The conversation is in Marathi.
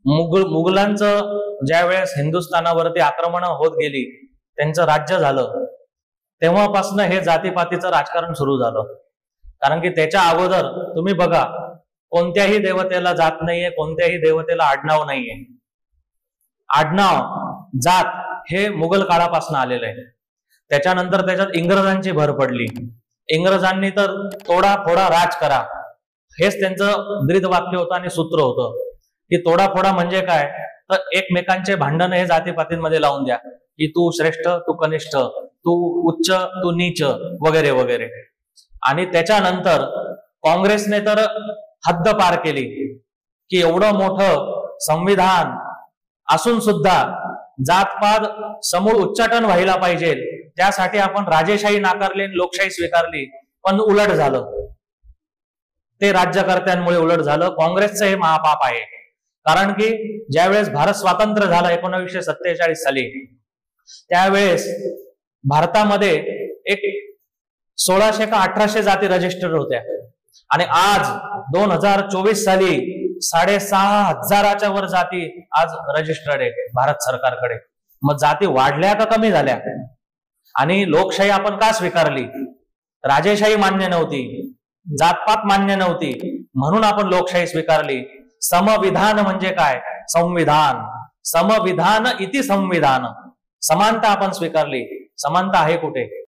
मुघलांचं ज्या वेळेस हिंदुस्थानावरती आक्रमण होत गेली, त्यांचं राज्य झालं, तेव्हापासून हे जातीपातीचं राजकारण सुरू झालं. कारण की त्याच्या अगोदर तुम्ही बघा, कोणत्याही देवतेला जात नाहीये, कोणत्याही देवतेला आडनाव नाहीये. आडनाव जात हे मुघल काळापासून आलेलं आहे. त्याच्यानंतर त्याच्यात इंग्रजांची भर पडली. इंग्रजांनी तर तोडा फोडा राज करा, हेच त्यांचं ब्रीद वाक्य होतं आणि सूत्र होतं. की तोडाफोडा म्हणजे काय, तर एकमेकांचे भांडण हे जातीपातींमध्ये लावून द्या, की तू श्रेष्ठ, तू कनिष्ठ, तू उच्च, तू नीच, वगैरे वगैरे. आणि त्याच्यानंतर काँग्रेसने तर हद्द पार केली, की एवढं मोठं संविधान असून सुद्धा जातपात समूळ उच्चाटन व्हायला पाहिजे, त्यासाठी आपण राजेशाही नाकारली, लोकशाही स्वीकारली. पण उलट झालं, ते राज्यकर्त्यांमुळे उलट झालं. काँग्रेसचं हे महापाप आहे. कारण की ज्यावेळेस भारत स्वातंत्र्य झाला 1947 साली, त्यावेळेस भारतामध्ये एक 1600 का 1800 जाती रजिस्टर होत्या. आणि आज 2024 साली 6500च्या वर जाती आज रजिस्टर्ड आहे भारत सरकारकडे. मग जाती वाढल्या का कमी झाल्या? आणि लोकशाही आपण का स्वीकारली? राजेशाही मान्य नव्हती, जातपात मान्य नव्हती, म्हणून आपण लोकशाही स्वीकारली. समविधान म्हणजे काय? संविधान. समविधान इति संविधान. समानता आपण स्वीकारली. समानता आहे कुठे?